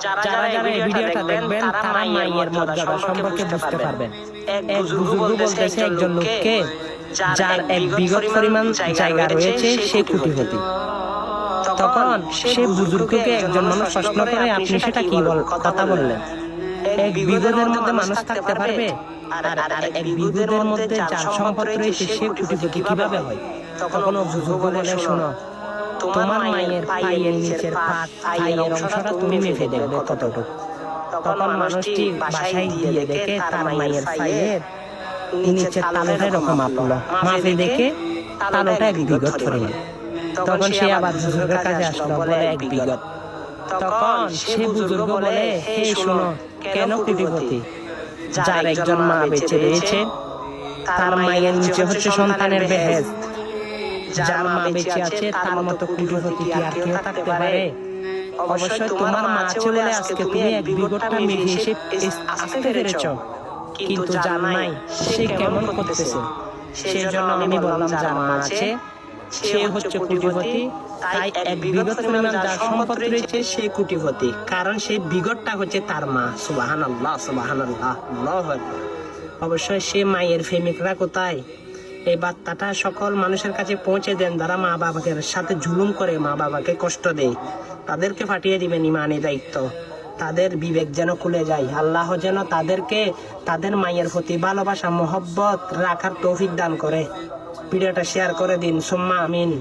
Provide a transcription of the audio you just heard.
যারা যারা এই ভিডিওটা দেখবেন তারা মায়ের মর্যাদা সম্পর্কে বুঝতে পারবেন। এক বুজুর্গ বলতেছে একজন লোককে যার এক বিঘত পরিমাণ জায়গা রয়েছে সে কোটিপতি। তখন সে বুজুর্গকে একজন মানুষ প্রশ্ন করে, আপনি সেটা কি কথা বললেন? এক বিঘতের মধ্যে মানুষ থাকতে পারবে? আর এক বিঘতের মধ্যে যার সম্পদ রয়েছে সে কোটিপতি কিভাবে হয়? তখন ও বুজুর্গ বলে, শোনো, তোমার মায়ের পায়ের নিচের পায়ের অংশটা তুমি মেপে দেখবে কতটুকু। তখন মানুষটি বাসায় দিয়ে দেখে তার মায়ের পায়ের নিচের তালুটা এরকম মাপলো, মাপে দেখে তালুটা এক বিঘত পরিমাণ। তখন সে আবার বুজুর্গের কাছে আসলো, বলে এক বিঘত। তখন সে বুজুর্গ বলে, হে শোনো, কেন কোটিপতি? যার একজন মা বেঁচে রয়েছে, তার মায়ের নিচে হচ্ছে সন্তানের বেহেশত। যার মা বেঁচে আছে তার মতো কোটিপতি কি আর কেউ থাকতে পারে? অবশ্যই তোমার মা আছে বলে আজকে তুমি এক বিঘতটা মেঘে এসে আসতে পেরেছ, কিন্তু যার নাই সে কেমন করতেছে। সেই জন্য আমি বললাম যার মা আছে সে হচ্ছে কোটিপতি। তাই এক বিঘত পরিমাণ যার সম্পদ রয়েছে সে কোটিপতি, কারণ সেই বিঘতটা হচ্ছে তার মা। সুবহানাল্লাহ, সুবহানাল্লাহ, আল্লাহু আকবার। অবশ্যই সে মায়ের প্রেমিকরা কোথায়? এই বার্তাটা সকল মানুষের কাছে পৌঁছে দেন যারা মা বাবাকে সাথে জুলুম করে, মা বাবাকে কষ্ট দেয়। তাদেরকে পাঠিয়ে দিবেন ইমানি দায়িত্ব। তাদের বিবেক যেন খুলে যায়, আল্লাহ যেন তাদেরকে তাদের মায়ের প্রতি ভালোবাসা মহব্বত রাখার তৌফিক দান করে। ভিডিওটা শেয়ার করে দিন, সুম্মা আমিন।